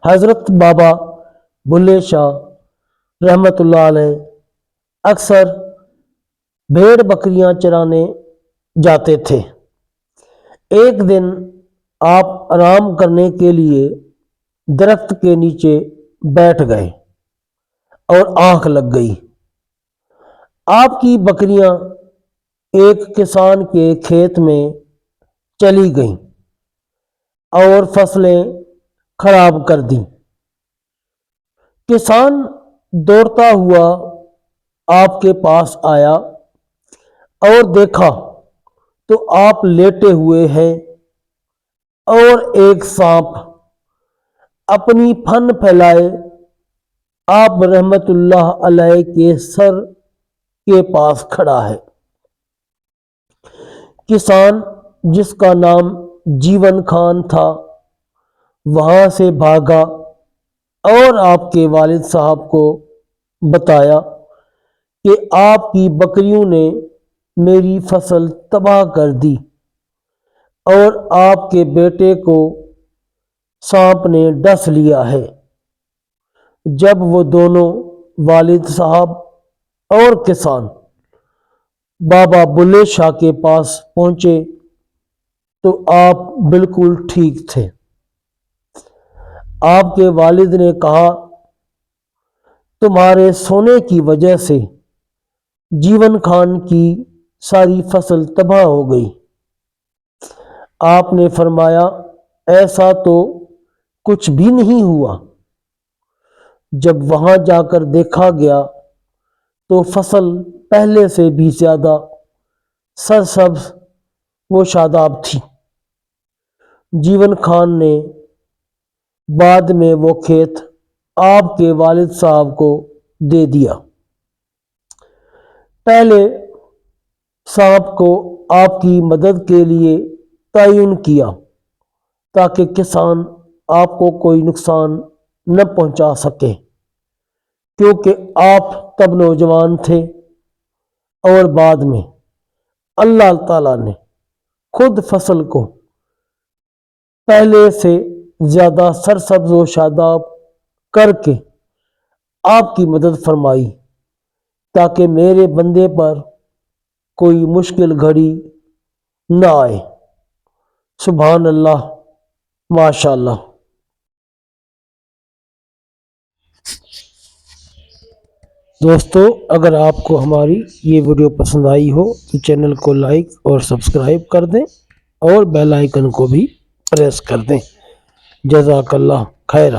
حضرت بابا بلے شاہ رحمۃ اللہ علیہ اکثر بھیڑ بکریاں چرانے جاتے تھے۔ ایک دن آپ آرام کرنے کے لیے درخت کے نیچے بیٹھ گئے اور آنکھ لگ گئی۔ آپ کی بکریاں ایک کسان کے کھیت میں چلی گئیں اور فصلیں خراب کر دیں۔ کسان دوڑتا ہوا آپ کے پاس آیا اور دیکھا تو آپ لیٹے ہوئے ہیں اور ایک سانپ اپنی پھن پھیلائے آپ رحمت اللہ علیہ کے سر کے پاس کھڑا ہے۔ کسان جس کا نام جیون خان تھا وہاں سے بھاگا اور آپ کے والد صاحب کو بتایا کہ آپ کی بکریوں نے میری فصل تباہ کر دی اور آپ کے بیٹے کو سانپ نے ڈس لیا ہے۔ جب وہ دونوں والد صاحب اور کسان بابا بلے شاہ کے پاس پہنچے تو آپ بالکل ٹھیک تھے۔ آپ کے والد نے کہا، تمہارے سونے کی وجہ سے جیون خان کی ساری فصل تباہ ہو گئی۔ آپ نے فرمایا، ایسا تو کچھ بھی نہیں ہوا۔ جب وہاں جا کر دیکھا گیا تو فصل پہلے سے بھی زیادہ سرسبز و شاداب تھی۔ جیون خان نے بعد میں وہ کھیت آپ کے والد صاحب کو دے دیا۔ پہلے سانپ کو آپ کی مدد کے لیے تعین کیا تاکہ کسان آپ کو کوئی نقصان نہ پہنچا سکے، کیونکہ آپ تب نوجوان تھے، اور بعد میں اللہ تعالیٰ نے خود فصل کو پہلے سے زیادہ سرسبز و شاداب کر کے آپ کی مدد فرمائی تاکہ میرے بندے پر کوئی مشکل گھڑی نہ آئے۔ سبحان اللہ، ماشاء اللہ۔ دوستو، اگر آپ کو ہماری یہ ویڈیو پسند آئی ہو تو چینل کو لائک اور سبسکرائب کر دیں اور بیل آئیکن کو بھی پریس کر دیں۔ جزاک اللہ خیرا۔